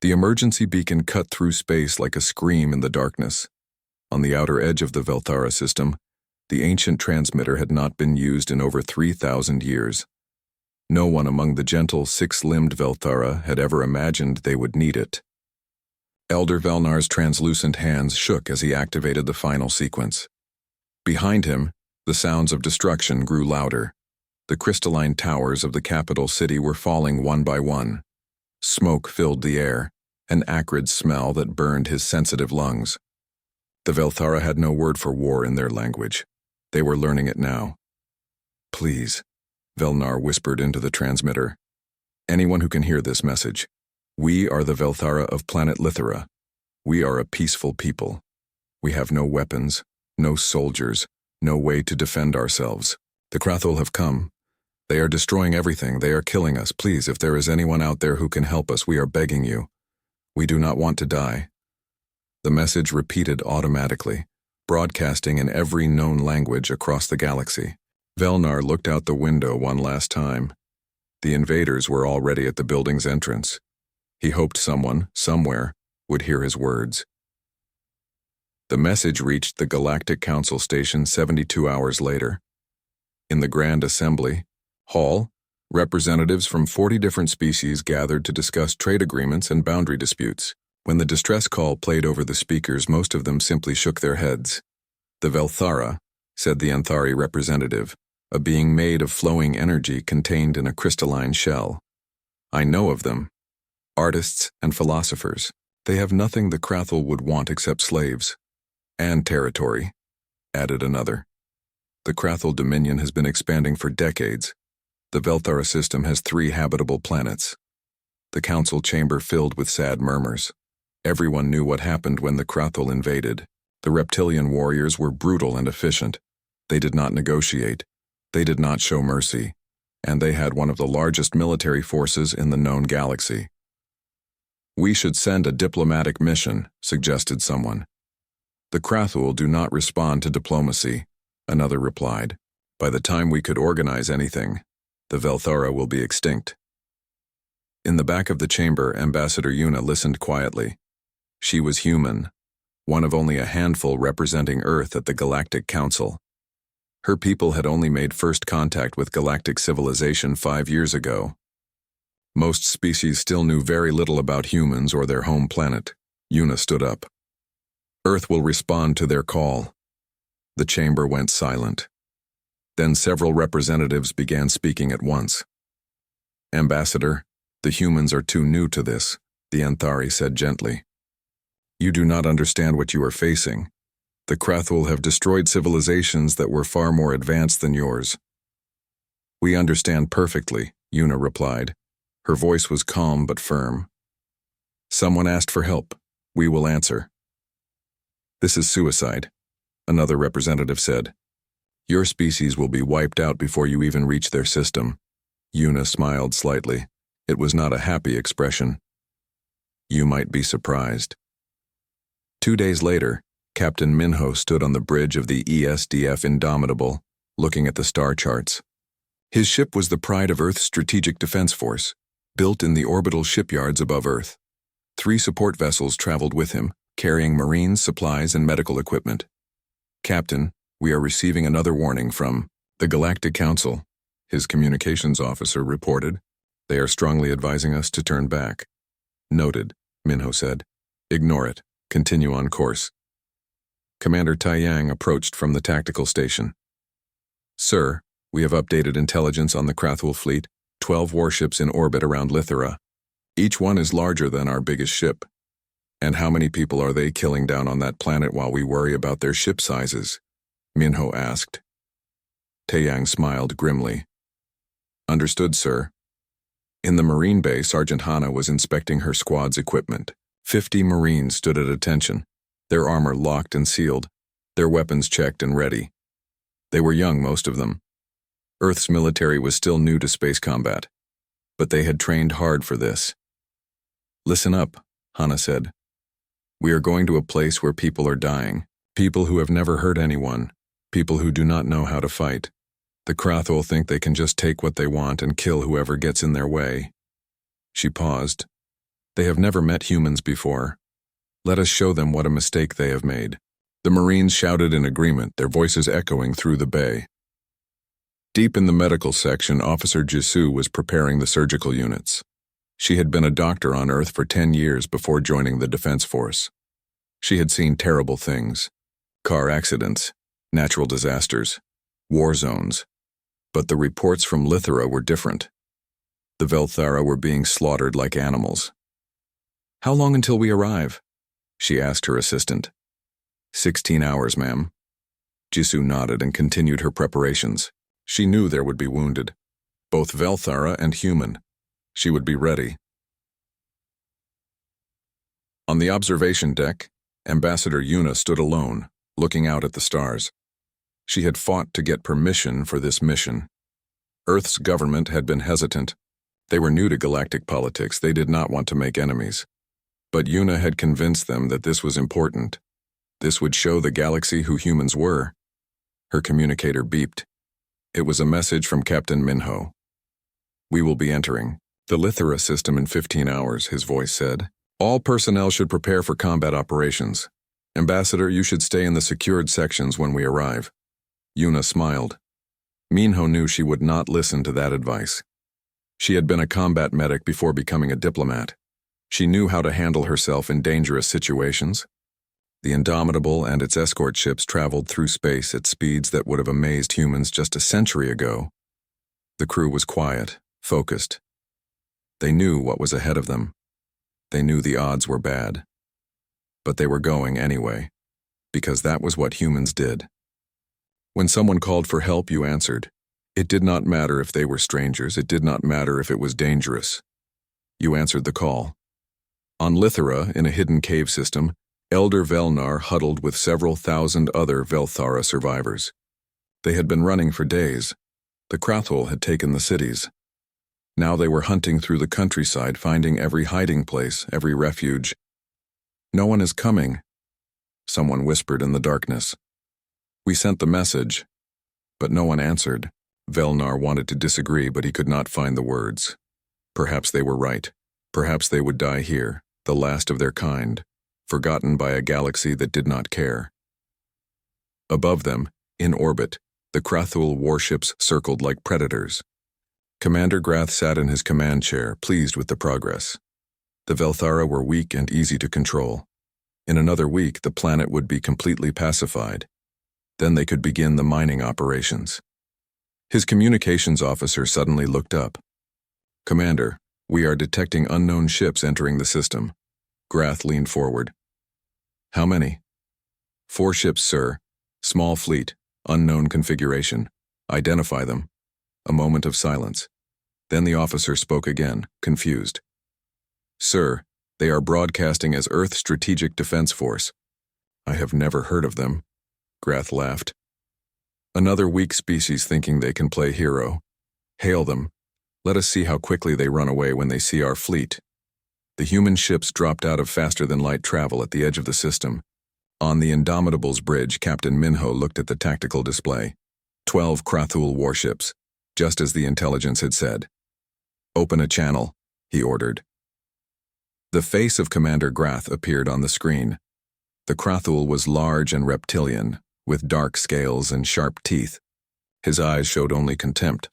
The emergency beacon cut through space like a scream in the darkness. On the outer edge of the Velthara system, the ancient transmitter had not been used in over 3,000 years. No one among the gentle, six-limbed Velthara had ever imagined they would need it. Elder Velnar's translucent hands shook as he activated the final sequence. Behind him, the sounds of destruction grew louder. The crystalline towers of the capital city were falling one by one. Smoke filled the air, an acrid smell that burned his sensitive lungs. The Velthara had no word for war in their language. They were learning it now. "Please," Velnar whispered into the transmitter. "Anyone who can hear this message. We are the Velthara of planet Lithera. We are a peaceful people. We have no weapons, no soldiers, no way to defend ourselves. The Krathul have come. They are destroying everything. They are killing us. Please, if there is anyone out there who can help us, we are begging you. We do not want to die." The message repeated automatically, broadcasting in every known language across the galaxy. Velnar looked out the window one last time. The invaders were already at the building's entrance. He hoped someone, somewhere, would hear his words. The message reached the Galactic Council station 72 hours later. In the Grand Assembly Hall, representatives from 40 different species gathered to discuss trade agreements and boundary disputes. When the distress call played over the speakers, most of them simply shook their heads. "The Velthara," said the Anthari representative, "a being made of flowing energy contained in a crystalline shell. I know of them. Artists and philosophers. They have nothing the Krathul would want except slaves. And territory," added another. "The Krathul dominion has been expanding for decades. The Velthara system has 3 habitable planets." The council chamber filled with sad murmurs. Everyone knew what happened when the Krathul invaded. The reptilian warriors were brutal and efficient. They did not negotiate. They did not show mercy. And they had one of the largest military forces in the known galaxy. "We should send a diplomatic mission," suggested someone. "The Krathul do not respond to diplomacy," another replied. "By the time we could organize anything, the Velthara will be extinct." In the back of the chamber, Ambassador Yuna listened quietly. She was human, one of only a handful representing Earth at the Galactic Council. Her people had only made first contact with galactic civilization 5 years ago. Most species still knew very little about humans or their home planet. Yuna stood up. "Earth will respond to their call." The chamber went silent. Then several representatives began speaking at once. "Ambassador, the humans are too new to this," the Anthari said gently. "You do not understand what you are facing. The Krathul have destroyed civilizations that were far more advanced than yours." "We understand perfectly," Yuna replied. Her voice was calm but firm. "Someone asked for help. We will answer." "This is suicide," another representative said. "Your species will be wiped out before you even reach their system." Yuna smiled slightly. It was not a happy expression. "You might be surprised." 2 days later, Captain Minho stood on the bridge of the ESDF Indomitable, looking at the star charts. His ship was the pride of Earth's Strategic Defense Force, built in the orbital shipyards above Earth. 3 support vessels traveled with him, carrying marines, supplies, and medical equipment. "Captain, we are receiving another warning from the Galactic Council," his communications officer reported. "They are strongly advising us to turn back." "Noted," Minho said. "Ignore it. Continue on course." Commander Taiyang approached from the tactical station. "Sir, we have updated intelligence on the Krathul fleet, 12 warships in orbit around Lithera. Each one is larger than our biggest ship. And how many people are they killing down on that planet while we worry about their ship sizes?" Minho asked. Taiyang smiled grimly. "Understood, sir." In the Marine base, Sergeant Hana was inspecting her squad's equipment. 50 Marines stood at attention, their armor locked and sealed, their weapons checked and ready. They were young, most of them. Earth's military was still new to space combat, but they had trained hard for this. "Listen up," Hana said. "We are going to a place where people are dying, people who have never hurt anyone, people who do not know how to fight. The Krathul think they can just take what they want and kill whoever gets in their way." She paused. They have never met humans before. Let us show them what a mistake they have made. The Marines shouted in agreement, their voices echoing through the bay. Deep in the medical section, Officer Jisoo was preparing the surgical units. She had been a doctor on Earth for 10 years before joining the Defense Force. She had seen terrible things. Car accidents, natural disasters, war zones. But the reports from Lithera were different. The Velthara were being slaughtered like animals. "How long until we arrive?" she asked her assistant. 16 hours, ma'am." Jisoo nodded and continued her preparations. She knew there would be wounded, both Velthara and human. She would be ready. On the observation deck, Ambassador Yuna stood alone, looking out at the stars. She had fought to get permission for this mission. Earth's government had been hesitant. They were new to galactic politics. They did not want to make enemies. But Yuna had convinced them that this was important. This would show the galaxy who humans were. Her communicator beeped. It was a message from Captain Minho. "We will be entering the Lithera system in 15 hours, his voice said. "All personnel should prepare for combat operations. Ambassador, you should stay in the secured sections when we arrive." Yuna smiled. Minho knew she would not listen to that advice. She had been a combat medic before becoming a diplomat. She knew how to handle herself in dangerous situations. The Indomitable and its escort ships traveled through space at speeds that would have amazed humans just a century ago. The crew was quiet, focused. They knew what was ahead of them. They knew the odds were bad. But they were going anyway, because that was what humans did. When someone called for help, you answered. It did not matter if they were strangers. It did not matter if it was dangerous. You answered the call. On Lithera, in a hidden cave system, Elder Velnar huddled with several thousand other Velthara survivors. They had been running for days. The Krathul had taken the cities. Now they were hunting through the countryside, finding every hiding place, every refuge. "No one is coming," someone whispered in the darkness. "We sent the message." But no one answered. Velnar wanted to disagree, but he could not find the words. Perhaps they were right. Perhaps they would die here, the last of their kind, forgotten by a galaxy that did not care. Above them, in orbit, the Krathul warships circled like predators. Commander Grath sat in his command chair, pleased with the progress. The Velthara were weak and easy to control. In another week, the planet would be completely pacified. Then they could begin the mining operations. His communications officer suddenly looked up. "Commander, we are detecting unknown ships entering the system." Grath leaned forward. "How many?" "4 ships, sir. Small fleet, unknown configuration. Identify them." A moment of silence. Then the officer spoke again, confused. "Sir, they are broadcasting as Earth Strategic Defense Force." "I have never heard of them." Grath laughed. "Another weak species thinking they can play hero. Hail them. Let us see how quickly they run away when they see our fleet." The human ships dropped out of faster-than-light travel at the edge of the system. On the Indomitable's bridge, Captain Minho looked at the tactical display. 12 Krathul warships, just as the intelligence had said. "Open a channel," he ordered. The face of Commander Grath appeared on the screen. The Krathul was large and reptilian, with dark scales and sharp teeth. His eyes showed only contempt.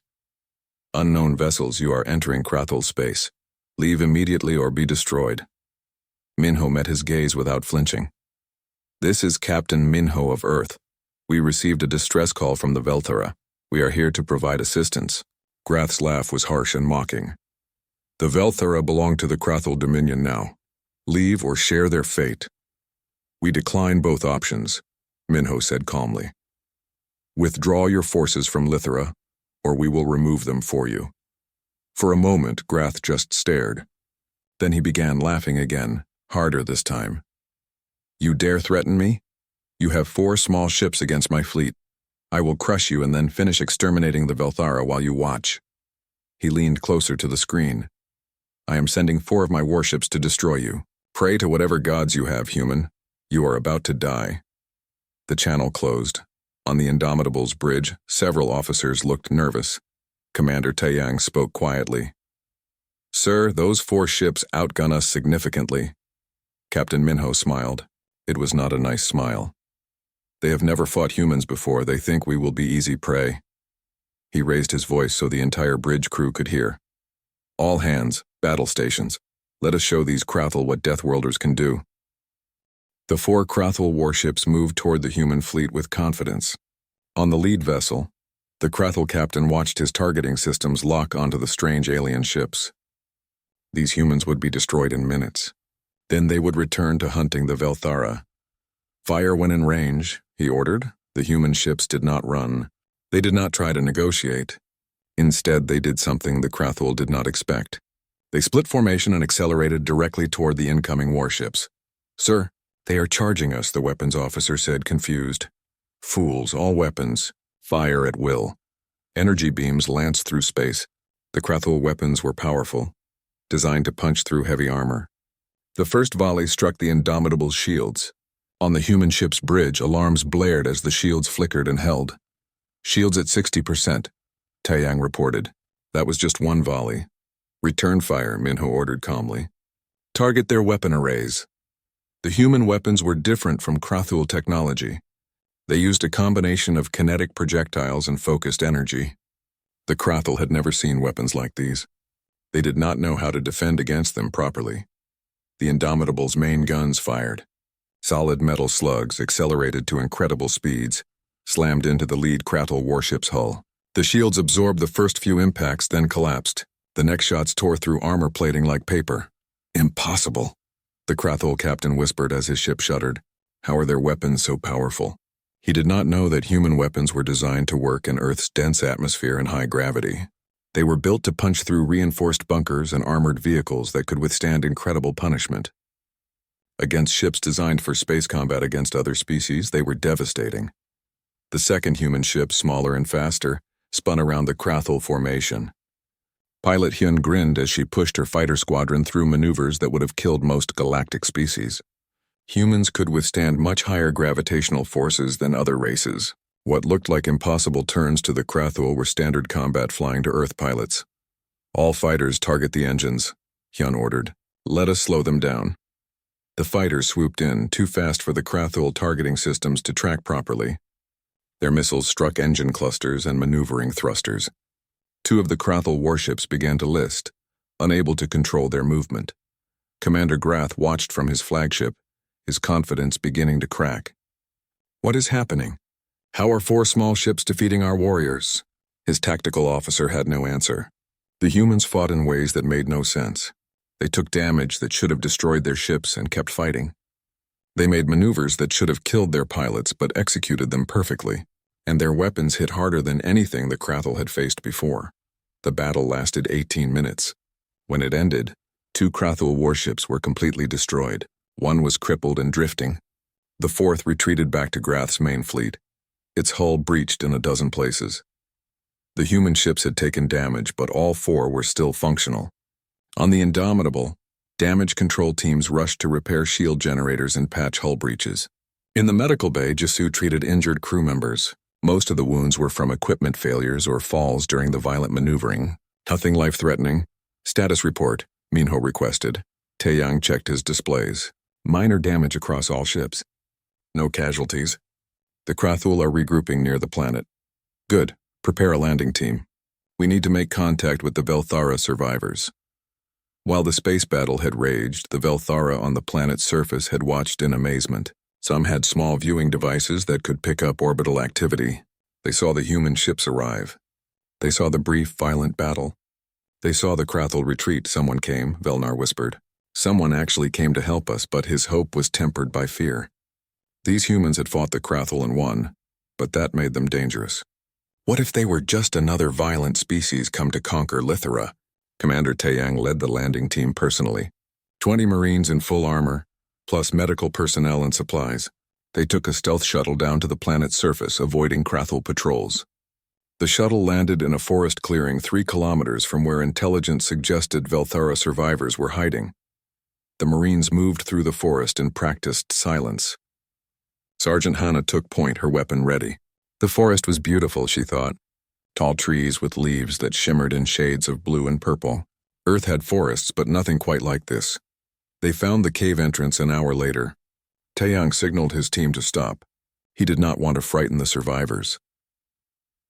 "Unknown vessels, you are entering Krathul space. Leave immediately or be destroyed." Minho met his gaze without flinching. "This is Captain Minho of Earth. We received a distress call from the Velthara. We are here to provide assistance." Grath's laugh was harsh and mocking. "The Velthara belong to the Krathul Dominion now. Leave or share their fate." "We decline both options," Minho said calmly. "Withdraw your forces from Lithera, or we will remove them for you." For a moment, Grath just stared. Then he began laughing again, harder this time. "You dare threaten me? You have 4 small ships against my fleet. I will crush you and then finish exterminating the Velthara while you watch." He leaned closer to the screen. "I am sending 4 of my warships to destroy you. Pray to whatever gods you have, human. You are about to die." The channel closed. On the Indomitable's bridge, several officers looked nervous. Commander Taeyang spoke quietly. Sir, those 4 ships outgun us significantly. Captain Minho smiled. It was not a nice smile. They have never fought humans before. They think we will be easy prey. He raised his voice so the entire bridge crew could hear. All hands, battle stations. Let us show these Krathul what Deathworlders can do. The 4 Krathul warships moved toward the human fleet with confidence. On the lead vessel, the Krathul captain watched his targeting systems lock onto the strange alien ships. These humans would be destroyed in minutes. Then they would return to hunting the Velthara. Fire when in range, he ordered. The human ships did not run. They did not try to negotiate. Instead, they did something the Krathul did not expect. They split formation and accelerated directly toward the incoming warships. Sir, they are charging us, the weapons officer said, confused. Fools, all weapons. Fire at will. Energy beams lanced through space. The Krathul weapons were powerful, designed to punch through heavy armor. The first volley struck the Indomitable's shields. On the human ship's bridge, alarms blared as the shields flickered and held. Shields at 60%, Taeyang reported. That was just one volley. Return fire, Minho ordered calmly. Target their weapon arrays. The human weapons were different from Krathul technology. They used a combination of kinetic projectiles and focused energy. The Krathul had never seen weapons like these. They did not know how to defend against them properly. The Indomitable's main guns fired. Solid metal slugs, accelerated to incredible speeds, slammed into the lead Krathul warship's hull. The shields absorbed the first few impacts, then collapsed. The next shots tore through armor plating like paper. Impossible, the Krathul captain whispered as his ship shuddered. How are their weapons so powerful? He did not know that human weapons were designed to work in Earth's dense atmosphere and high gravity. They were built to punch through reinforced bunkers and armored vehicles that could withstand incredible punishment. Against ships designed for space combat against other species, they were devastating. The second human ship, smaller and faster, spun around the Krathul formation. Pilot Hyun grinned as she pushed her fighter squadron through maneuvers that would have killed most galactic species. Humans could withstand much higher gravitational forces than other races. What looked like impossible turns to the Krathul were standard combat flying to Earth pilots. All fighters target the engines, Hyun ordered. Let us slow them down. The fighters swooped in, too fast for the Krathul targeting systems to track properly. Their missiles struck engine clusters and maneuvering thrusters. 2 of the Krathul warships began to list, unable to control their movement. Commander Grath watched from his flagship, his confidence beginning to crack. What is happening? How are 4 small ships defeating our warriors? His tactical officer had no answer. The humans fought in ways that made no sense. They took damage that should have destroyed their ships and kept fighting. They made maneuvers that should have killed their pilots but executed them perfectly, and their weapons hit harder than anything the Krathul had faced before. The battle lasted 18 minutes. When it ended, 2 Krathul warships were completely destroyed. 1 was crippled and drifting. The 4th retreated back to Grath's main fleet. Its hull breached in a dozen places. The human ships had taken damage, but all 4 were still functional. On the Indomitable, damage control teams rushed to repair shield generators and patch hull breaches. In the medical bay, Jisoo treated injured crew members. Most of the wounds were from equipment failures or falls during the violent maneuvering. Nothing life-threatening. Status report, Minho requested. Taeyang checked his displays. Minor damage across all ships. No casualties. The Krathul are regrouping near the planet. Good. Prepare a landing team. We need to make contact with the Velthara survivors. While the space battle had raged, the Velthara on the planet's surface had watched in amazement. Some had small viewing devices that could pick up orbital activity. They saw the human ships arrive. They saw the brief, violent battle. They saw the Krathul retreat. Someone came, Velnar whispered. Someone actually came to help us, but his hope was tempered by fear. These humans had fought the Krathul and won, but that made them dangerous. What if they were just another violent species come to conquer Lithera? Commander Taeyang led the landing team personally. 20 Marines in full armor, plus medical personnel and supplies. They took a stealth shuttle down to the planet's surface, avoiding Krathul patrols. The shuttle landed in a forest clearing 3 kilometers from where intelligence suggested Velthara survivors were hiding. The Marines moved through the forest and practiced silence. Sergeant Hannah took point, her weapon ready. The forest was beautiful, she thought. Tall trees with leaves that shimmered in shades of blue and purple. Earth had forests, but nothing quite like this. They found the cave entrance an hour later. Taeyang signaled his team to stop. He did not want to frighten the survivors.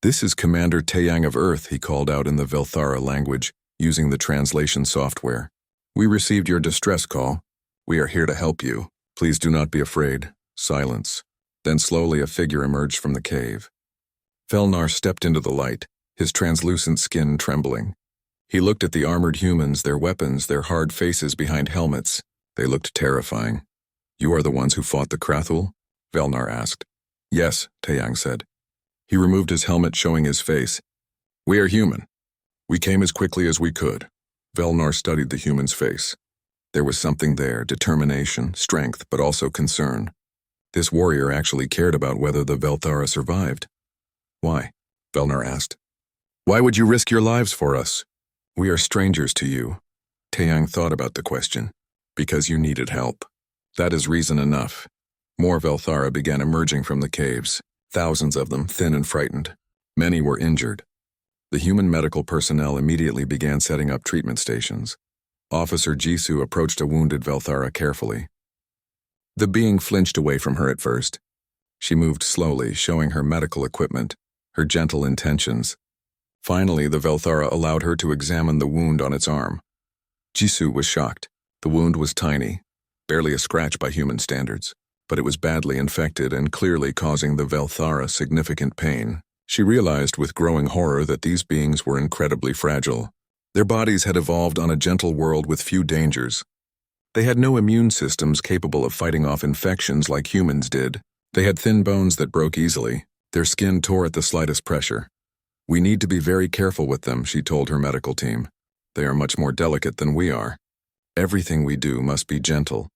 "This is Commander Taeyang of Earth," he called out in the Velthara language, using the translation software. "We received your distress call. We are here to help you. Please do not be afraid." Silence. Then slowly a figure emerged from the cave. Felnar stepped into the light, his translucent skin trembling. He looked at the armored humans, their weapons, their hard faces behind helmets. They looked terrifying. "You are the ones who fought the Krathul?" Velnar asked. "Yes," Taeyang said. He removed his helmet, showing his face. "We are human. We came as quickly as we could." Velnar studied the human's face. There was something there, determination, strength, but also concern. This warrior actually cared about whether the Velthara survived. "Why?" Velnar asked. "Why would you risk your lives for us?" "We are strangers to you." Taeyang thought about the question. "Because you needed help. That is reason enough." More Velthara began emerging from the caves, thousands of them, thin and frightened. Many were injured. The human medical personnel immediately began setting up treatment stations. Officer Jisoo approached a wounded Velthara carefully. The being flinched away from her at first. She moved slowly, showing her medical equipment, her gentle intentions. Finally, the Velthara allowed her to examine the wound on its arm. Jisoo was shocked. The wound was tiny, barely a scratch by human standards, but it was badly infected and clearly causing the Velthara significant pain. She realized with growing horror that these beings were incredibly fragile. Their bodies had evolved on a gentle world with few dangers. They had no immune systems capable of fighting off infections like humans did. They had thin bones that broke easily. Their skin tore at the slightest pressure. "We need to be very careful with them," she told her medical team. "They are much more delicate than we are. Everything we do must be gentle."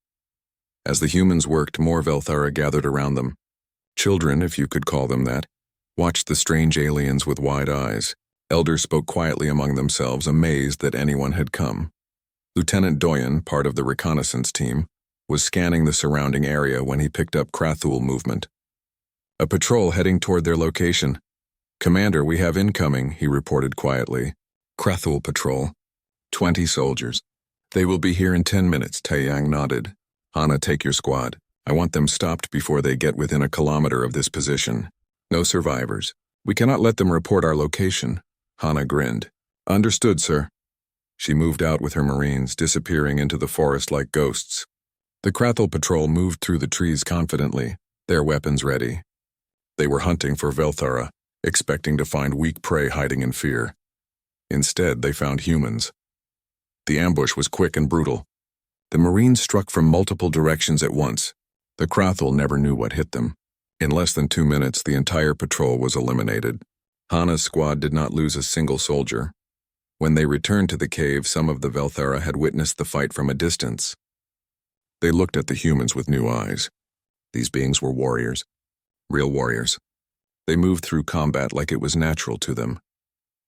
As the humans worked, more Velthara gathered around them. Children, if you could call them that, watched the strange aliens with wide eyes. Elders spoke quietly among themselves, amazed that anyone had come. Lieutenant Doyen, part of the reconnaissance team, was scanning the surrounding area when he picked up Krathul movement. A patrol heading toward their location. "Commander, we have incoming," he reported quietly. "Krathul patrol. 20 soldiers. They will be here in 10 minutes, Taeyang nodded. "Hana, take your squad. I want them stopped before they get within a kilometer of this position. No survivors. We cannot let them report our location." Hana grinned. "Understood, sir." She moved out with her Marines, disappearing into the forest like ghosts. The Krathul patrol moved through the trees confidently, their weapons ready. They were hunting for Velthara, expecting to find weak prey hiding in fear. Instead, they found humans. The ambush was quick and brutal. The Marines struck from multiple directions at once. The Krathul never knew what hit them. In less than 2 minutes, the entire patrol was eliminated. Hana's squad did not lose a single soldier. When they returned to the cave, some of the Velthara had witnessed the fight from a distance. They looked at the humans with new eyes. These beings were warriors. Real warriors. They moved through combat like it was natural to them.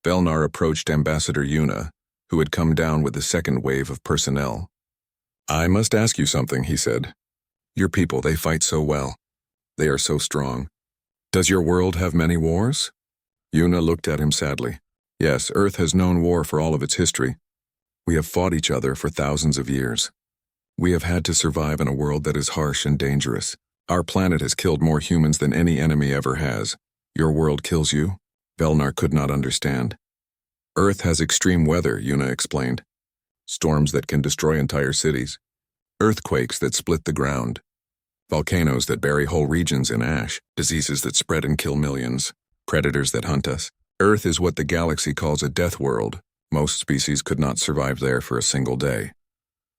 Velnar approached Ambassador Yuna, who had come down with the second wave of personnel. "I must ask you something," he said. "Your people, they fight so well. They are so strong. Does your world have many wars?" Yuna looked at him sadly. "Yes, Earth has known war for all of its history. We have fought each other for thousands of years. We have had to survive in a world that is harsh and dangerous. Our planet has killed more humans than any enemy ever has. Your world kills you?" Velnar could not understand. "Earth has extreme weather," Yuna explained. "Storms that can destroy entire cities. Earthquakes that split the ground. Volcanoes that bury whole regions in ash. Diseases that spread and kill millions. Predators that hunt us. Earth is what the galaxy calls a death world. Most species could not survive there for a single day."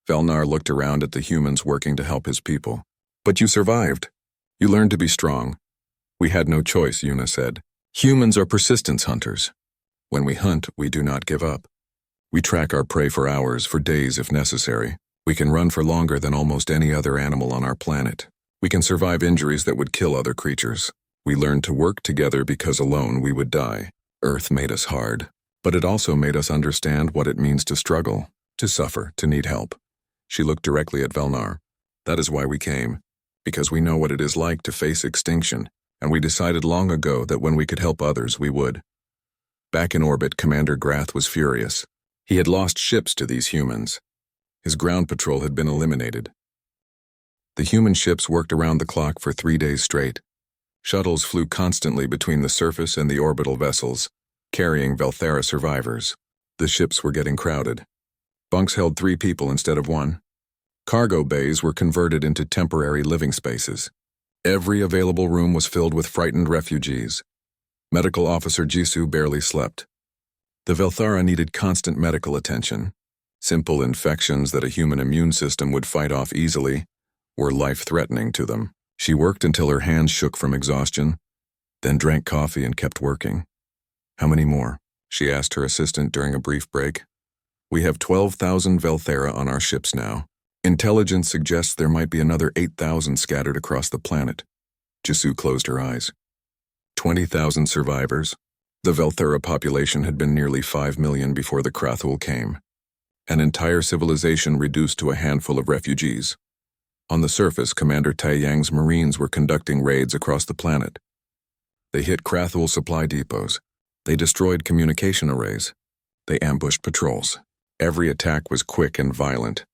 Velnar looked around at the humans working to help his people. "But you survived. You learned to be strong." "We had no choice," Yuna said. "Humans are persistence hunters. When we hunt, we do not give up. We track our prey for hours, for days if necessary. We can run for longer than almost any other animal on our planet. We can survive injuries that would kill other creatures. We learned to work together because alone we would die. Earth made us hard, but it also made us understand what it means to struggle, to suffer, to need help." She looked directly at Velnar. "That is why we came, because we know what it is like to face extinction, and we decided long ago that when we could help others, we would." Back in orbit, Commander Grath was furious. He had lost ships to these humans. His ground patrol had been eliminated. The human ships worked around the clock for 3 days straight. Shuttles flew constantly between the surface and the orbital vessels, carrying Velthara survivors. The ships were getting crowded. Bunks held 3 people instead of 1. Cargo bays were converted into temporary living spaces. Every available room was filled with frightened refugees. Medical Officer Jisoo barely slept. The Velthara needed constant medical attention. Simple infections that a human immune system would fight off easily were life-threatening to them. She worked until her hands shook from exhaustion, then drank coffee and kept working. "How many more?" she asked her assistant during a brief break. "We have 12,000 Velthara on our ships now. Intelligence suggests there might be another 8,000 scattered across the planet." Jisoo closed her eyes. 20,000 survivors. The Velthara population had been nearly 5 million before the Krathul came. An entire civilization reduced to a handful of refugees. On the surface, Commander Taiyang's Marines were conducting raids across the planet. They hit Krathul supply depots. They destroyed communication arrays. They ambushed patrols. Every attack was quick and violent.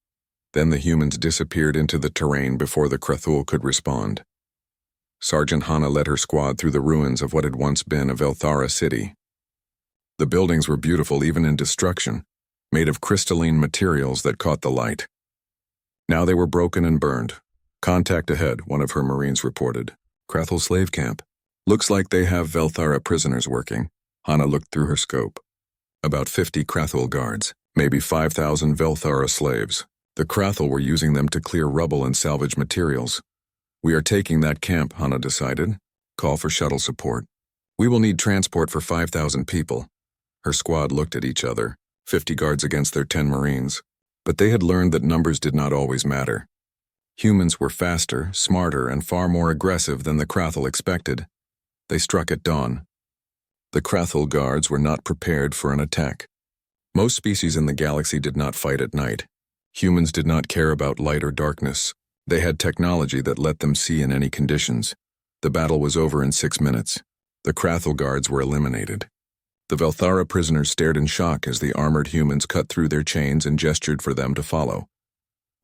Then the humans disappeared into the terrain before the Krathul could respond. Sergeant Hana led her squad through the ruins of what had once been a Velthara city. The buildings were beautiful even in destruction, made of crystalline materials that caught the light. Now they were broken and burned. "Contact ahead," one of her Marines reported. "Krathul slave camp. Looks like they have Velthara prisoners working." Hana looked through her scope. About 50 Krathul guards, maybe 5,000 Velthara slaves. The Krathul were using them to clear rubble and salvage materials. "We are taking that camp," Hana decided. "Call for shuttle support. We will need transport for 5,000 people." Her squad looked at each other, 50 guards against their 10 Marines. But they had learned that numbers did not always matter. Humans were faster, smarter, and far more aggressive than the Krathul expected. They struck at dawn. The Krathul guards were not prepared for an attack. Most species in the galaxy did not fight at night. Humans did not care about light or darkness. They had technology that let them see in any conditions. The battle was over in 6 minutes. The Krathul guards were eliminated. The Velthara prisoners stared in shock as the armored humans cut through their chains and gestured for them to follow.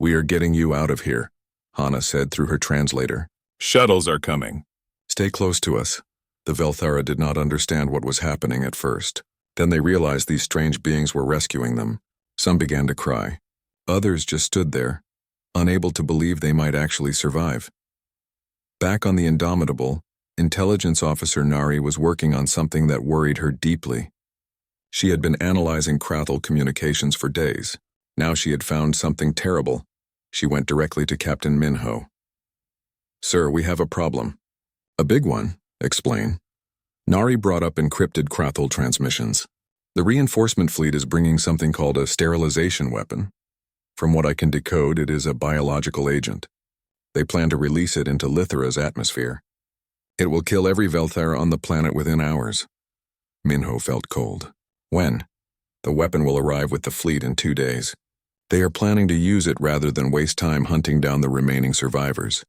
"We are getting you out of here," Hana said through her translator. "Shuttles are coming. Stay close to us." The Velthara did not understand what was happening at first. Then they realized these strange beings were rescuing them. Some began to cry. Others just stood there, unable to believe they might actually survive. Back on the Indomitable, Intelligence Officer Nari was working on something that worried her deeply. She had been analyzing Krathul communications for days. Now she had found something terrible. She went directly to Captain Minho. "Sir, we have a problem." "A big one. Explain." Nari brought up encrypted Krathul transmissions. "The reinforcement fleet is bringing something called a sterilization weapon. From what I can decode, it is a biological agent. They plan to release it into Lithera's atmosphere. It will kill every Velthara on the planet within hours." Minho felt cold. "When?" "The weapon will arrive with the fleet in 2 days. They are planning to use it rather than waste time hunting down the remaining survivors."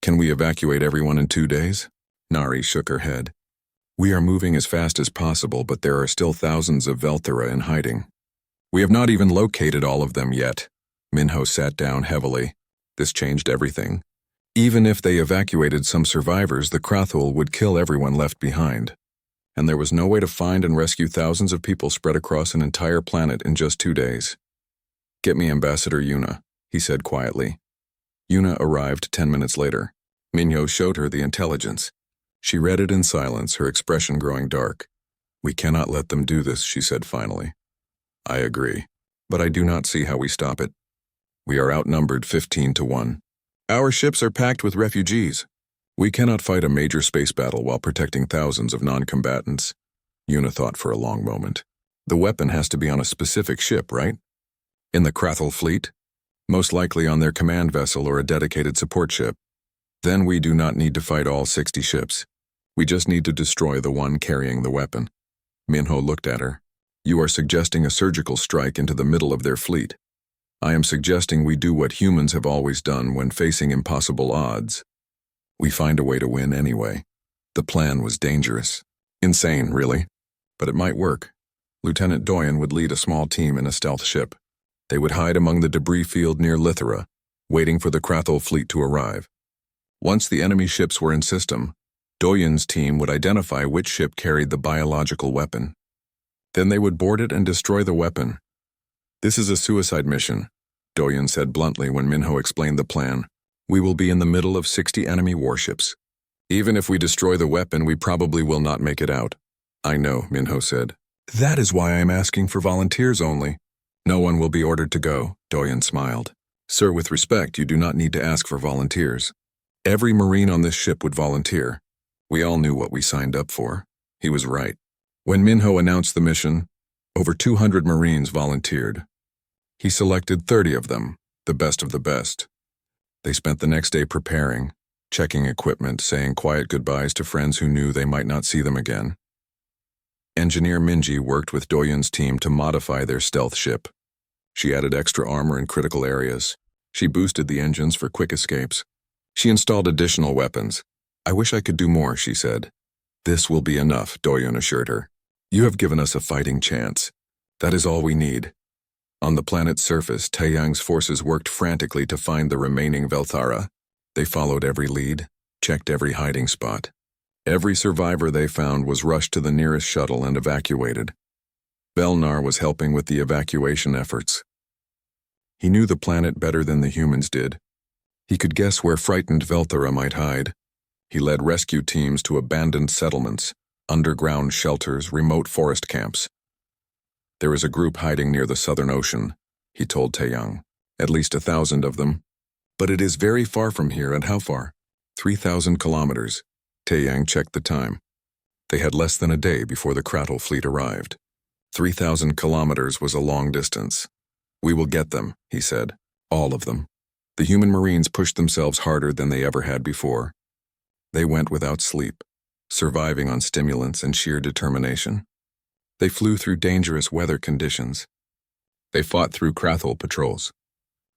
"Can we evacuate everyone in 2 days?" Nari shook her head. "We are moving as fast as possible, but there are still thousands of Velthara in hiding. We have not even located all of them yet." Minho sat down heavily. This changed everything. Even if they evacuated some survivors, the Krathul would kill everyone left behind. And there was no way to find and rescue thousands of people spread across an entire planet in just 2 days. "Get me Ambassador Yuna," he said quietly. Yuna arrived 10 minutes later. Minho showed her the intelligence. She read it in silence, her expression growing dark. "We cannot let them do this," she said finally. "I agree, but I do not see how we stop it. We are outnumbered 15 to 1. Our ships are packed with refugees. We cannot fight a major space battle while protecting thousands of non-combatants." Yuna thought for a long moment. "The weapon has to be on a specific ship, right? In the Krathul fleet? Most likely on their command vessel or a dedicated support ship. Then we do not need to fight all 60 ships. We just need to destroy the one carrying the weapon." Minho looked at her. "You are suggesting a surgical strike into the middle of their fleet. I am suggesting we do what humans have always done when facing impossible odds. We find a way to win anyway." The plan was dangerous. Insane, really. But it might work. Lieutenant Doyen would lead a small team in a stealth ship. They would hide among the debris field near Lithera, waiting for the Krathul fleet to arrive. Once the enemy ships were in system, Doyen's team would identify which ship carried the biological weapon. Then they would board it and destroy the weapon. "This is a suicide mission," Doyen said bluntly when Minho explained the plan. "We will be in the middle of 60 enemy warships. Even if we destroy the weapon, we probably will not make it out." "I know," Minho said. "That is why I am asking for volunteers only." "No one will be ordered to go," Doyen smiled. "Sir, with respect, you do not need to ask for volunteers. Every Marine on this ship would volunteer. We all knew what we signed up for." He was right. When Minho announced the mission, over 200 Marines volunteered. He selected 30 of them, the best of the best. They spent the next day preparing, checking equipment, saying quiet goodbyes to friends who knew they might not see them again. Engineer Minji worked with Doyen's team to modify their stealth ship. She added extra armor in critical areas. She boosted the engines for quick escapes. She installed additional weapons. "I wish I could do more," she said. "This will be enough," Doyen assured her. "You have given us a fighting chance. That is all we need." On the planet's surface, Taeyang's forces worked frantically to find the remaining Velthara. They followed every lead, checked every hiding spot. Every survivor they found was rushed to the nearest shuttle and evacuated. Belnar was helping with the evacuation efforts. He knew the planet better than the humans did. He could guess where frightened Velthara might hide. He led rescue teams to abandoned settlements, underground shelters, remote forest camps. "There is a group hiding near the Southern Ocean," he told Taeyang. "At least 1,000 of them. But it is very far from here, and how far?" 3,000 kilometers. Taeyang checked the time. They had less than a day before the Krathul fleet arrived. 3,000 kilometers was a long distance. "We will get them," he said. "All of them." The human Marines pushed themselves harder than they ever had before. They went without sleep, surviving on stimulants and sheer determination. They flew through dangerous weather conditions. They fought through Krathul patrols.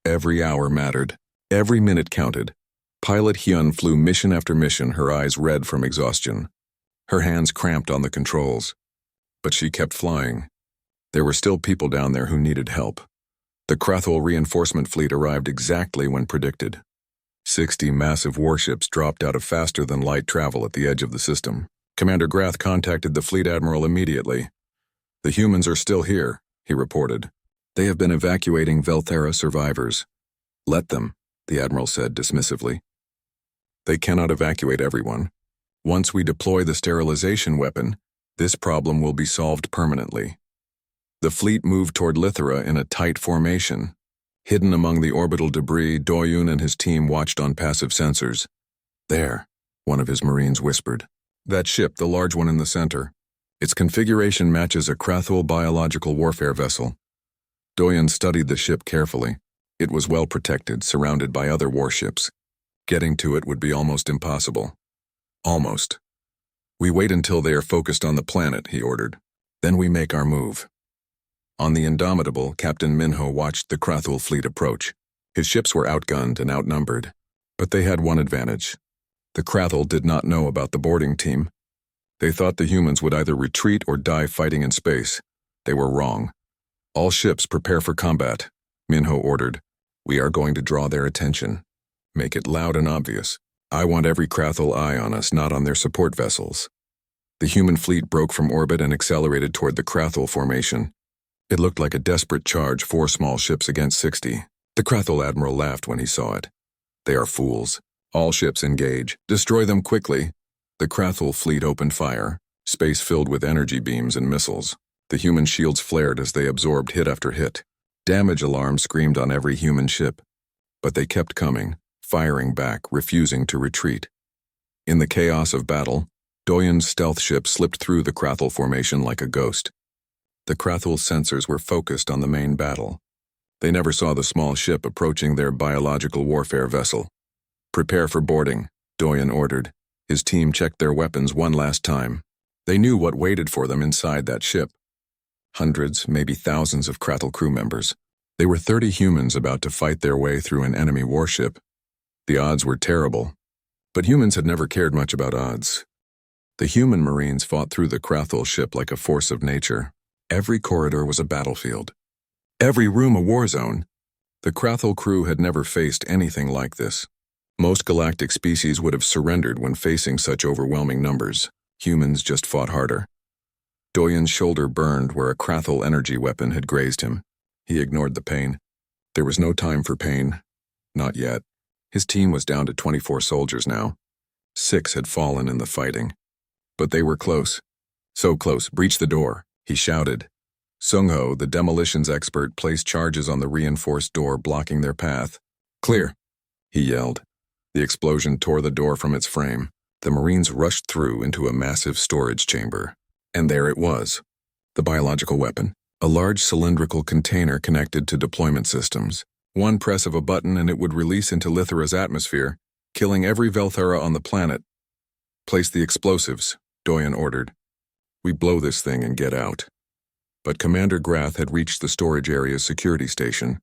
Every hour mattered. Every minute counted. Pilot Hyun flew mission after mission, her eyes red from exhaustion. Her hands cramped on the controls. But she kept flying. There were still people down there who needed help. The Krathul reinforcement fleet arrived exactly when predicted. 60 massive warships dropped out of faster-than-light travel at the edge of the system. Commander Grath contacted the fleet admiral immediately. "The humans are still here," he reported. "They have been evacuating Velthara survivors." "Let them," the admiral said dismissively. "They cannot evacuate everyone. Once we deploy the sterilization weapon, this problem will be solved permanently." The fleet moved toward Lithera in a tight formation. Hidden among the orbital debris, Doyen and his team watched on passive sensors. "There," one of his Marines whispered. "That ship, the large one in the center. Its configuration matches a Krathul biological warfare vessel." Doyen studied the ship carefully. It was well protected, surrounded by other warships. Getting to it would be almost impossible. "Almost. We wait until they are focused on the planet," he ordered. "Then we make our move." On the Indomitable, Captain Minho watched the Krathul fleet approach. His ships were outgunned and outnumbered. But they had one advantage. The Krathul did not know about the boarding team. They thought the humans would either retreat or die fighting in space. They were wrong. "All ships prepare for combat," Minho ordered. "We are going to draw their attention. Make it loud and obvious. I want every Krathul eye on us, not on their support vessels." The human fleet broke from orbit and accelerated toward the Krathul formation. It looked like a desperate charge, 4 small ships against 60. The Krathul admiral laughed when he saw it. "They are fools. All ships engage. Destroy them quickly." The Krathul fleet opened fire, space filled with energy beams and missiles. The human shields flared as they absorbed hit after hit. Damage alarms screamed on every human ship. But they kept coming, firing back, refusing to retreat. In the chaos of battle, Doyen's stealth ship slipped through the Krathul formation like a ghost. The Krathul sensors were focused on the main battle. They never saw the small ship approaching their biological warfare vessel. "Prepare for boarding," Doyen ordered. His team checked their weapons one last time. They knew what waited for them inside that ship. Hundreds, maybe thousands of Krathul crew members. They were 30 humans about to fight their way through an enemy warship. The odds were terrible. But humans had never cared much about odds. The human Marines fought through the Krathul ship like a force of nature. Every corridor was a battlefield. Every room a war zone. The Krathel crew had never faced anything like this. Most galactic species would have surrendered when facing such overwhelming numbers. Humans just fought harder. Doyen's shoulder burned where a Krathel energy weapon had grazed him. He ignored the pain. There was no time for pain. Not yet. His team was down to 24 soldiers now. 6 had fallen in the fighting. But they were close. So close. Breach the door, he shouted. Sung-ho, the demolitions expert, placed charges on the reinforced door, blocking their path. Clear, he yelled. The explosion tore the door from its frame. The Marines rushed through into a massive storage chamber. And there it was. The biological weapon. A large cylindrical container connected to deployment systems. One press of a button and it would release into Lithera's atmosphere, killing every Velthara on the planet. Place the explosives, Doyen ordered. We blow this thing and get out. But Commander Grath had reached the storage area's security station.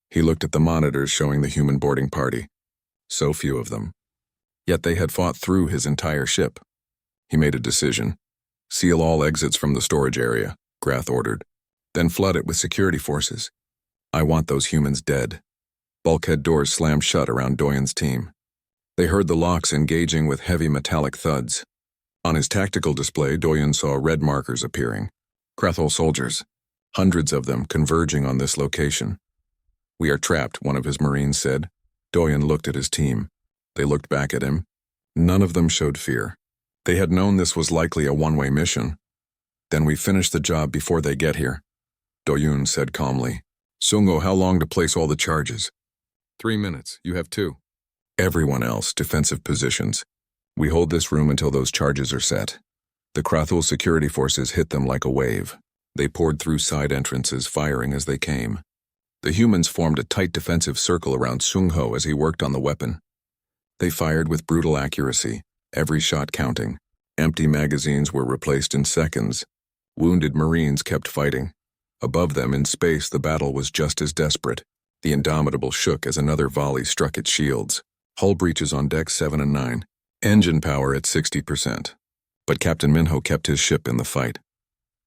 He looked at the monitors showing the human boarding party. So few of them. Yet they had fought through his entire ship. He made a decision. Seal all exits from the storage area, Grath ordered. Then flood it with security forces. I want those humans dead. Bulkhead doors slammed shut around Doyen's team. They heard the locks engaging with heavy metallic thuds. On his tactical display, Doyen saw red markers appearing. Krathel soldiers. Hundreds of them converging on this location. We are trapped, one of his Marines said. Doyen looked at his team. They looked back at him. None of them showed fear. They had known this was likely a one-way mission. Then we finish the job before they get here, Doyen said calmly. Sung-ho, how long to place all the charges? 3 minutes. You have 2. Everyone else, defensive positions. We hold this room until those charges are set. The Krathel security forces hit them like a wave. They poured through side entrances, firing as they came. The humans formed a tight defensive circle around Sung-ho as he worked on the weapon. They fired with brutal accuracy, every shot counting. Empty magazines were replaced in seconds. Wounded Marines kept fighting. Above them in space, the battle was just as desperate. The Indomitable shook as another volley struck its shields. Hull breaches on decks 7 and 9. Engine power at 60%. But Captain Minho kept his ship in the fight.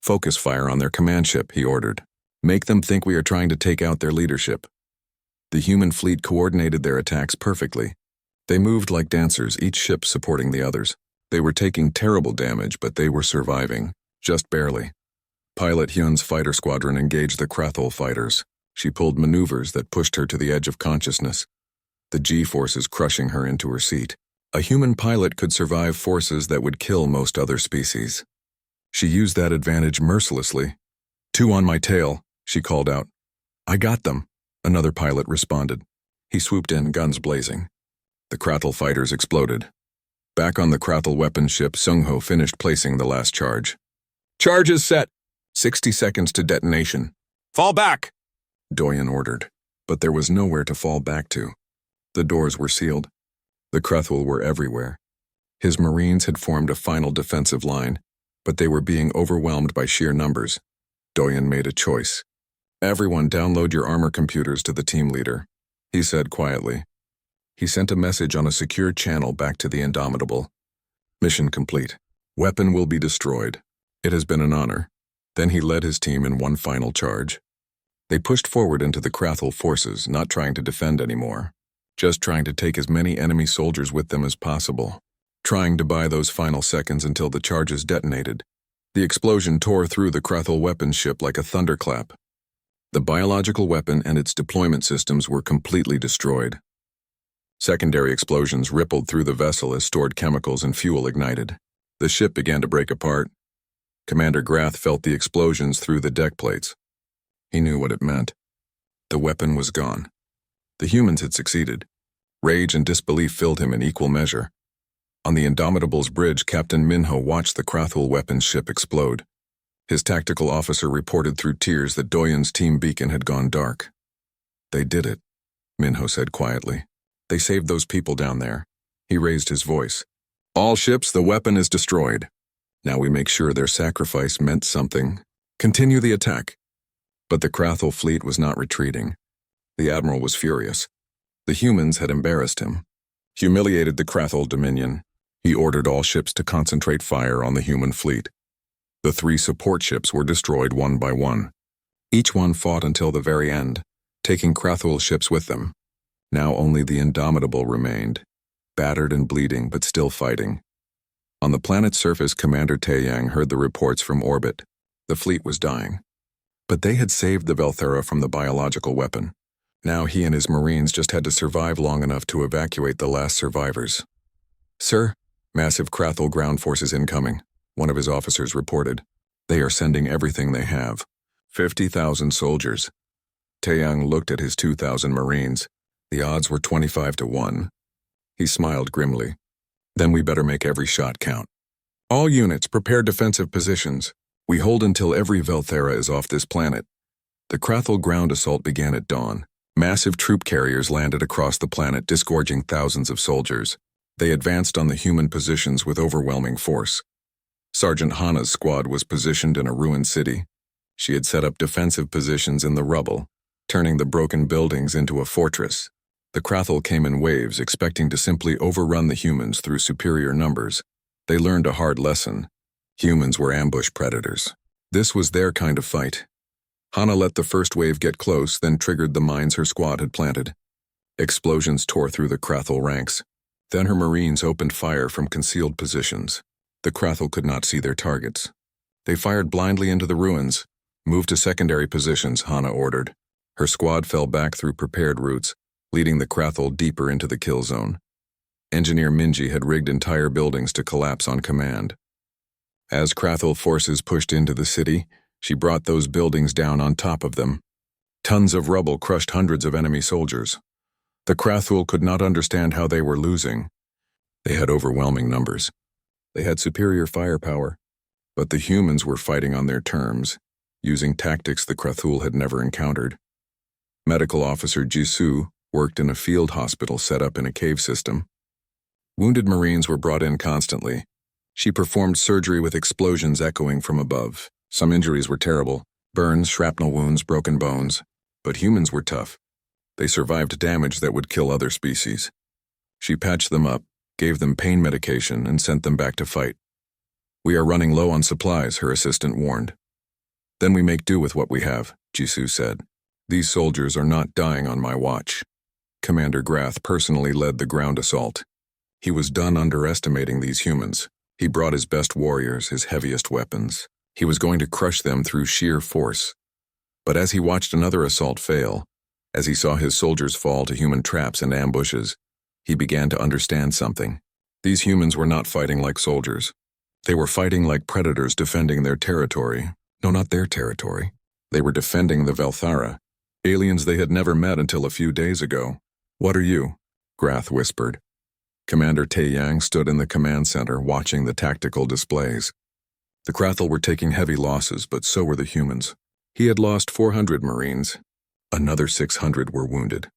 Focus fire on their command ship, he ordered. Make them think we are trying to take out their leadership. The human fleet coordinated their attacks perfectly. They moved like dancers, each ship supporting the others. They were taking terrible damage, but they were surviving, just barely. Pilot Hyun's fighter squadron engaged the Krathel fighters. She pulled maneuvers that pushed her to the edge of consciousness, the G-forces crushing her into her seat. A human pilot could survive forces that would kill most other species. She used that advantage mercilessly. 2 on my tail, she called out. I got them, another pilot responded. He swooped in, guns blazing. The Krathel fighters exploded. Back on the Krathel weapons ship, Sung-ho finished placing the last charge. Charges set! 60 seconds to detonation. Fall back! Doyen ordered. But there was nowhere to fall back to. The doors were sealed. The Krathel were everywhere. His Marines had formed a final defensive line, but they were being overwhelmed by sheer numbers. Doyen made a choice. Everyone download your armor computers to the team leader, he said quietly. He sent a message on a secure channel back to the Indomitable. Mission complete. Weapon will be destroyed. It has been an honor. Then he led his team in one final charge. They pushed forward into the Krathel forces, not trying to defend anymore. Just trying to take as many enemy soldiers with them as possible. Trying to buy those final seconds until the charges detonated. The explosion tore through the Krathel weapons ship like a thunderclap. The biological weapon and its deployment systems were completely destroyed. Secondary explosions rippled through the vessel as stored chemicals and fuel ignited. The ship began to break apart. Commander Grath felt the explosions through the deck plates. He knew what it meant. The weapon was gone. The humans had succeeded. Rage and disbelief filled him in equal measure. On the Indomitable's bridge, Captain Minho watched the Krathel weapons ship explode. His tactical officer reported through tears that Doyen's team beacon had gone dark. They did it, Minho said quietly. They saved those people down there. He raised his voice. All ships, the weapon is destroyed. Now we make sure their sacrifice meant something. Continue the attack. But the Krathel fleet was not retreating. The admiral was furious. The humans had embarrassed him, humiliated the Krathel dominion. He ordered all ships to concentrate fire on the human fleet. The 3 support ships were destroyed one by one. Each one fought until the very end, taking Krathul's ships with them. Now only the Indomitable remained, battered and bleeding but still fighting. On the planet's surface, Commander Taeyang heard the reports from orbit. The fleet was dying. But they had saved the Velthara from the biological weapon. Now he and his Marines just had to survive long enough to evacuate the last survivors. "Sir, massive Krathul ground forces incoming," one of his officers reported. "They are sending everything they have. 50,000 soldiers." Taeyang looked at his 2,000 Marines. The odds were 25 to 1. He smiled grimly. "Then we better make every shot count. All units, prepare defensive positions. We hold until every Velthara is off this planet." The Krathul ground assault began at dawn. Massive troop carriers landed across the planet, disgorging thousands of soldiers. They advanced on the human positions with overwhelming force. Sergeant Hana's squad was positioned in a ruined city. She had set up defensive positions in the rubble, turning the broken buildings into a fortress. The Krathul came in waves, expecting to simply overrun the humans through superior numbers. They learned a hard lesson. Humans were ambush predators. This was their kind of fight. Hana let the first wave get close, then triggered the mines her squad had planted. Explosions tore through the Krathul ranks. Then her Marines opened fire from concealed positions. The Krathul could not see their targets. They fired blindly into the ruins. "Move to secondary positions," Hana ordered. Her squad fell back through prepared routes, leading the Krathul deeper into the kill zone. Engineer Minji had rigged entire buildings to collapse on command. As Krathul forces pushed into the city, she brought those buildings down on top of them. Tons of rubble crushed hundreds of enemy soldiers. The Krathul could not understand how they were losing. They had overwhelming numbers. They had superior firepower, but the humans were fighting on their terms, using tactics the Krathul had never encountered. Medical Officer Jisoo worked in a field hospital set up in a cave system. Wounded Marines were brought in constantly. She performed surgery with explosions echoing from above. Some injuries were terrible: burns, shrapnel wounds, broken bones. But humans were tough. They survived damage that would kill other species. She patched them up, gave them pain medication, and sent them back to fight. "We are running low on supplies," her assistant warned. "Then we make do with what we have," Jisoo said. "These soldiers are not dying on my watch." Commander Grath personally led the ground assault. He was done underestimating these humans. He brought his best warriors, his heaviest weapons. He was going to crush them through sheer force. But as he watched another assault fail, as he saw his soldiers fall to human traps and ambushes, he began to understand something. These humans were not fighting like soldiers. They were fighting like predators defending their territory. No, not their territory. They were defending the Velthara, aliens they had never met until a few days ago. "What are you?" Grath whispered. Commander Taeyang stood in the command center watching the tactical displays. The Krathul were taking heavy losses, but so were the humans. He had lost 400 Marines. Another 600 were wounded.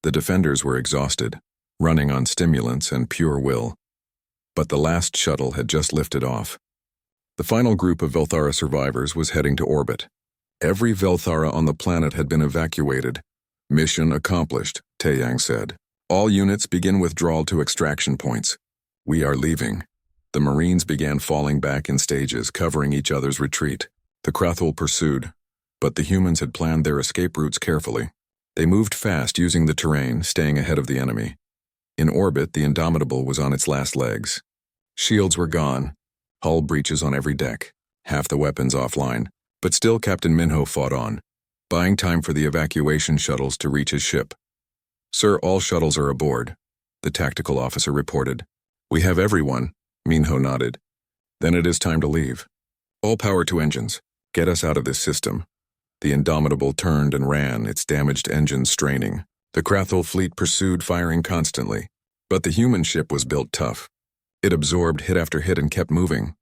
The defenders were exhausted, running on stimulants and pure will. But the last shuttle had just lifted off. The final group of Velthara survivors was heading to orbit. Every Velthara on the planet had been evacuated. "Mission accomplished," Taeyang said. "All units begin withdrawal to extraction points. We are leaving." The Marines began falling back in stages, covering each other's retreat. The Krathul pursued, but the humans had planned their escape routes carefully. They moved fast using the terrain, staying ahead of the enemy. In orbit, the Indomitable was on its last legs. Shields were gone, hull breaches on every deck, half the weapons offline, but still Captain Minho fought on, buying time for the evacuation shuttles to reach his ship. "Sir, all shuttles are aboard," the tactical officer reported. "We have everyone," Minho nodded. "Then it is time to leave. All power to engines. Get us out of this system." The Indomitable turned and ran, its damaged engines straining. The Krathul fleet pursued, firing constantly. But the human ship was built tough. It absorbed hit after hit and kept moving.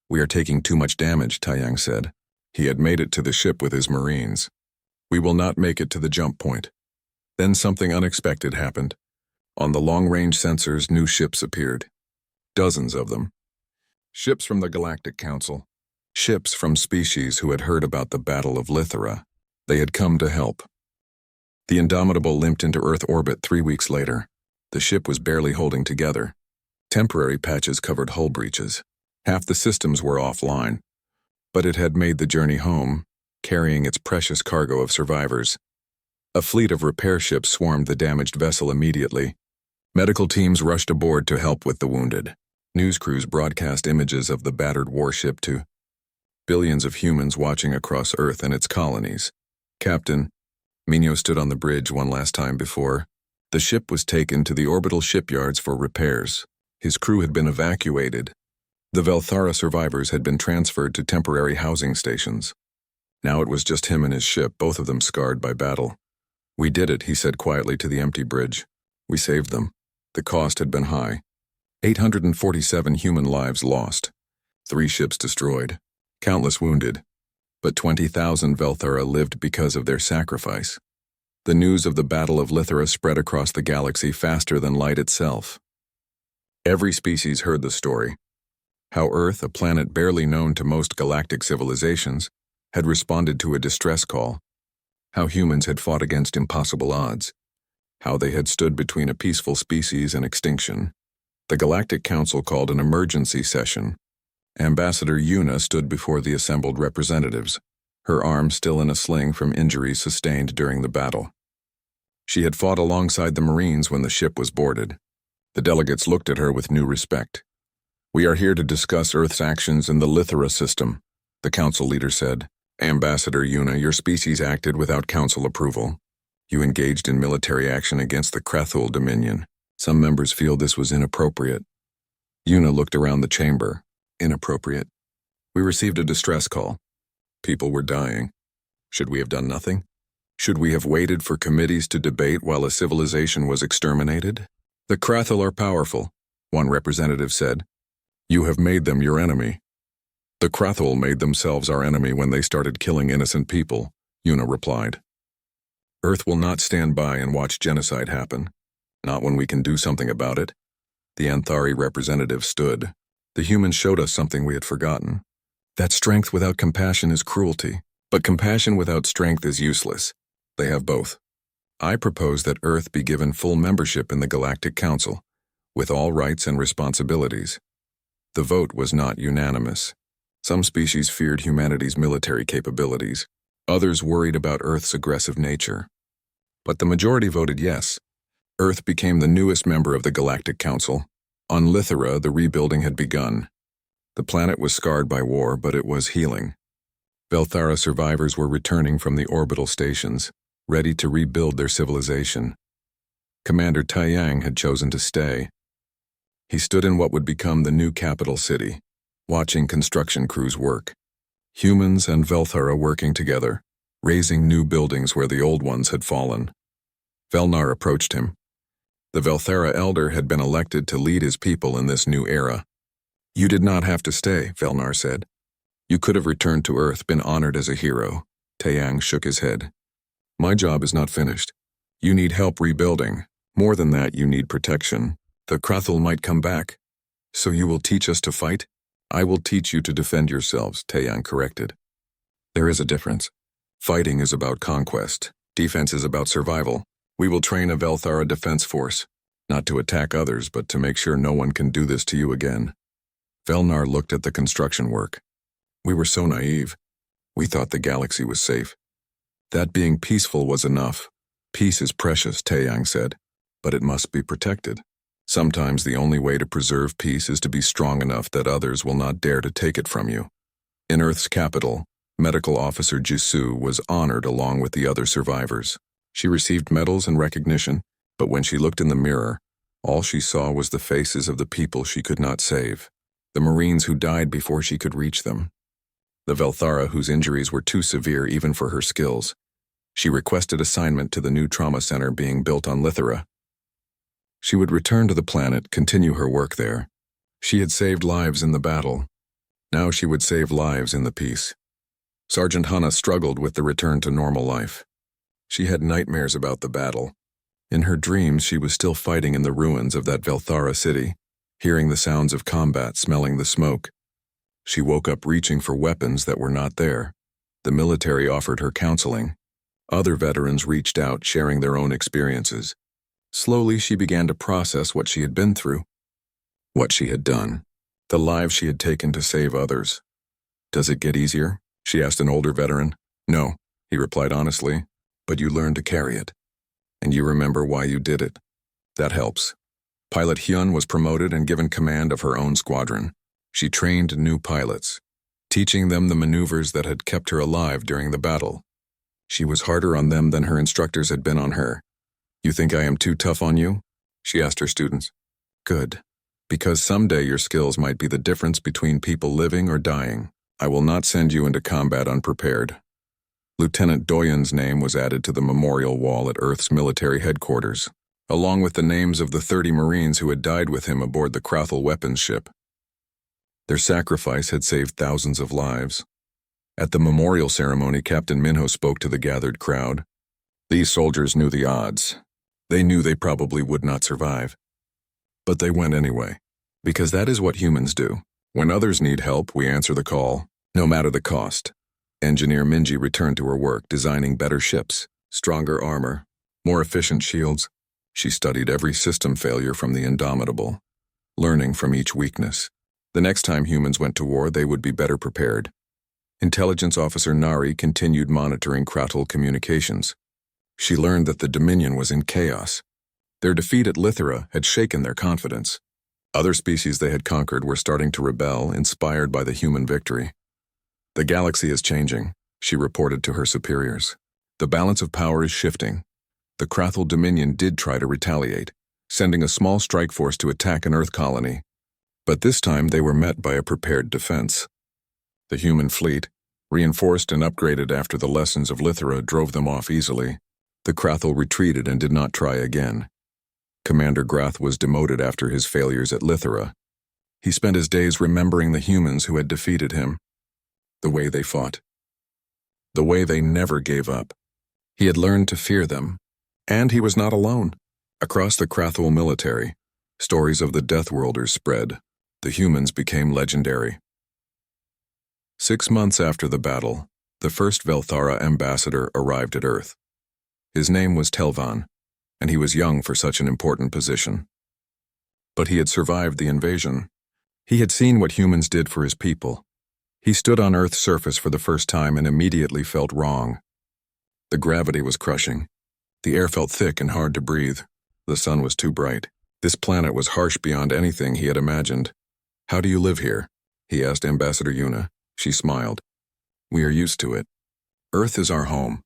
"We are taking too much damage," Taeyang said. He had made it to the ship with his Marines. "We will not make it to the jump point." Then something unexpected happened. On the long-range sensors, new ships appeared. Dozens of them. Ships from the Galactic Council. Ships from species who had heard about the Battle of Lithera. They had come to help. The Indomitable limped into Earth orbit 3 weeks later. The ship was barely holding together. Temporary patches covered hull breaches. Half the systems were offline. but it had made the journey home, carrying its precious cargo of survivors. A fleet of repair ships swarmed the damaged vessel immediately. Medical teams rushed aboard to help with the wounded. News crews broadcast images of the battered warship to billions of humans watching across Earth and its colonies. Captain Mino stood on the bridge one last time before the ship was taken to the orbital shipyards for repairs. His crew had been evacuated. The Velthara survivors had been transferred to temporary housing stations. Now it was just him and his ship, both of them scarred by battle. "We did it," he said quietly to the empty bridge. "We saved them." The cost had been high. 847 human lives lost, 3 ships destroyed, countless wounded, but 20,000 Velthara lived because of their sacrifice. The news of the Battle of Lithera spread across the galaxy faster than light itself. Every species heard the story. How Earth, a planet barely known to most galactic civilizations, had responded to a distress call. How humans had fought against impossible odds. How they had stood between a peaceful species and extinction. The Galactic Council called an emergency session. Ambassador Yuna stood before the assembled representatives, her arm still in a sling from injuries sustained during the battle. She had fought alongside the Marines when the ship was boarded. The delegates looked at her with new respect. "We are here to discuss Earth's actions in the Lithera system," the council leader said. "Ambassador Yuna, your species acted without council approval. You engaged in military action against the Krathul Dominion. Some members feel this was inappropriate." Yuna looked around the chamber. "Inappropriate? We received a distress call. People were dying. Should we have done nothing? Should we have waited for committees to debate while a civilization was exterminated? The Krathul are powerful," one representative said. "You have made them your enemy." "The Krathul made themselves our enemy when they started killing innocent people," Yuna replied. "Earth will not stand by and watch genocide happen. Not when we can do something about it." The Anthari representative stood. "The humans showed us something we had forgotten. That strength without compassion is cruelty, but compassion without strength is useless. They have both. I propose that Earth be given full membership in the Galactic Council, with all rights and responsibilities." The vote was not unanimous. Some species feared humanity's military capabilities. Others worried about Earth's aggressive nature. But the majority voted yes. Earth became the newest member of the Galactic Council. On Lithera, the rebuilding had begun. The planet was scarred by war, but it was healing. Velthara survivors were returning from the orbital stations, ready to rebuild their civilization. Commander Taiyang had chosen to stay. He stood in what would become the new capital city, watching construction crews work. Humans and Velthara working together, raising new buildings where the old ones had fallen. Velnar approached him. The Velthara elder had been elected to lead his people in this new era. "You did not have to stay," Velnar said. "You could have returned to Earth, been honored as a hero." Taiyang shook his head. "My job is not finished. You need help rebuilding. More than that, you need protection. The Krathul might come back. So you will teach us to fight?" "I will teach you to defend yourselves," Taiyang corrected. "There is a difference. Fighting is about conquest. Defense is about survival. We will train a Velthara defense force, not to attack others, but to make sure no one can do this to you again." Velnar looked at the construction work. "We were so naive. We thought the galaxy was safe. That being peaceful was enough. Peace is precious," Taiyang said, "but it must be protected. Sometimes the only way to preserve peace is to be strong enough that others will not dare to take it from you." In Earth's capital, Medical Officer Jisoo was honored along with the other survivors. She received medals and recognition, but when she looked in the mirror, all she saw was the faces of the people she could not save, the Marines who died before she could reach them, the Velthara whose injuries were too severe even for her skills. She requested assignment to the new trauma center being built on Lithera. She would return to the planet, continue her work there. She had saved lives in the battle. Now she would save lives in the peace. Sergeant Hanna struggled with the return to normal life. She had nightmares about the battle. In her dreams, she was still fighting in the ruins of that Velthara city, hearing the sounds of combat, smelling the smoke. She woke up reaching for weapons that were not there. The military offered her counseling. Other veterans reached out, sharing their own experiences. Slowly, she began to process what she had been through, what she had done, the lives she had taken to save others. Does it get easier? She asked an older veteran. No, he replied honestly, but you learn to carry it. And you remember why you did it. That helps. Pilot Hyun was promoted and given command of her own squadron. She trained new pilots, teaching them the maneuvers that had kept her alive during the battle. She was harder on them than her instructors had been on her. You think I am too tough on you? She asked her students. Good. Because someday your skills might be the difference between people living or dying. I will not send you into combat unprepared. Lieutenant Doyen's name was added to the memorial wall at Earth's military headquarters, along with the names of the 30 Marines who had died with him aboard the Krathel weapons ship. Their sacrifice had saved thousands of lives. At the memorial ceremony, Captain Minho spoke to the gathered crowd. These soldiers knew the odds. They knew they probably would not survive. But they went anyway, because that is what humans do. When others need help, we answer the call, no matter the cost. Engineer Minji returned to her work, designing better ships, stronger armor, more efficient shields. She studied every system failure from the Indomitable, learning from each weakness. The next time humans went to war, they would be better prepared. Intelligence Officer Nari continued monitoring Krathel communications. She learned that the Dominion was in chaos. Their defeat at Lithera had shaken their confidence. Other species they had conquered were starting to rebel, inspired by the human victory. The galaxy is changing, she reported to her superiors. The balance of power is shifting. The Krathel Dominion did try to retaliate, sending a small strike force to attack an Earth colony. But this time they were met by a prepared defense. The human fleet, reinforced and upgraded after the lessons of Lithera, drove them off easily. The Krathel retreated and did not try again. Commander Grath was demoted after his failures at Lithera. He spent his days remembering the humans who had defeated him, the way they fought, the way they never gave up. He had learned to fear them, and he was not alone. Across the Krathel military, stories of the Deathworlders spread. The humans became legendary. 6 months after the battle, the first Velthara ambassador arrived at Earth. His name was Telvan, and he was young for such an important position. But he had survived the invasion. He had seen what humans did for his people. He stood on Earth's surface for the first time and immediately felt wrong. The gravity was crushing. The air felt thick and hard to breathe. The sun was too bright. This planet was harsh beyond anything he had imagined. How do you live here? He asked Ambassador Yuna. She smiled. We are used to it. Earth is our home.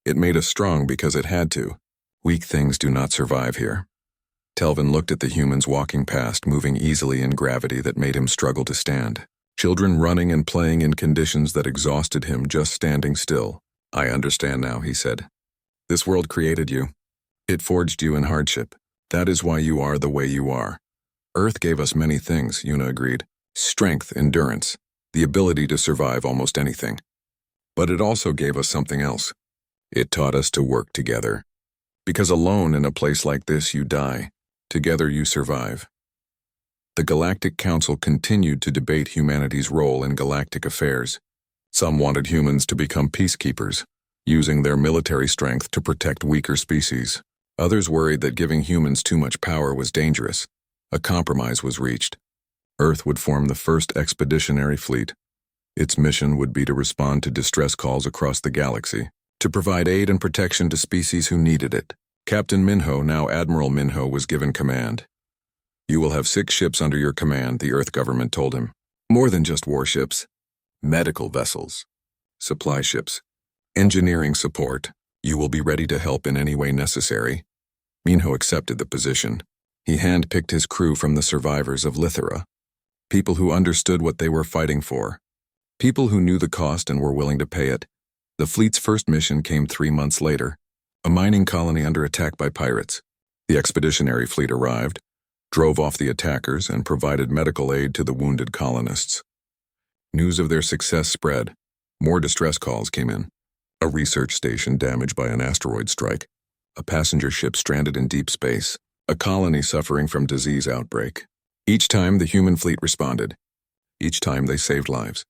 It made us strong because it had to. Weak things do not survive here. Telvin looked at the humans walking past, moving easily in gravity that made him struggle to stand. Children running and playing in conditions that exhausted him just standing still. I understand now, he said. This world created you. It forged you in hardship. That is why you are the way you are. Earth gave us many things, Yuna agreed. Strength, endurance, the ability to survive almost anything. But it also gave us something else. It taught us to work together. Because alone in a place like this you die. Together you survive. The Galactic Council continued to debate humanity's role in galactic affairs. Some wanted humans to become peacekeepers, using their military strength to protect weaker species. Others worried that giving humans too much power was dangerous. A compromise was reached. Earth would form the first expeditionary fleet. Its mission would be to respond to distress calls across the galaxy, to provide aid and protection to species who needed it. Captain Minho, now Admiral Minho, was given command. You will have 6 ships under your command, the Earth government told him. More than just warships. Medical vessels, supply ships, engineering support. You will be ready to help in any way necessary. Minho accepted the position. He handpicked his crew from the survivors of Lithera. People who understood what they were fighting for. People who knew the cost and were willing to pay it. The fleet's first mission came 3 months later. A mining colony under attack by pirates. The expeditionary fleet arrived, drove off the attackers, and provided medical aid to the wounded colonists. News of their success spread. More distress calls came in. A research station damaged by an asteroid strike. A passenger ship stranded in deep space. A colony suffering from disease outbreak. Each time the human fleet responded. Each time they saved lives.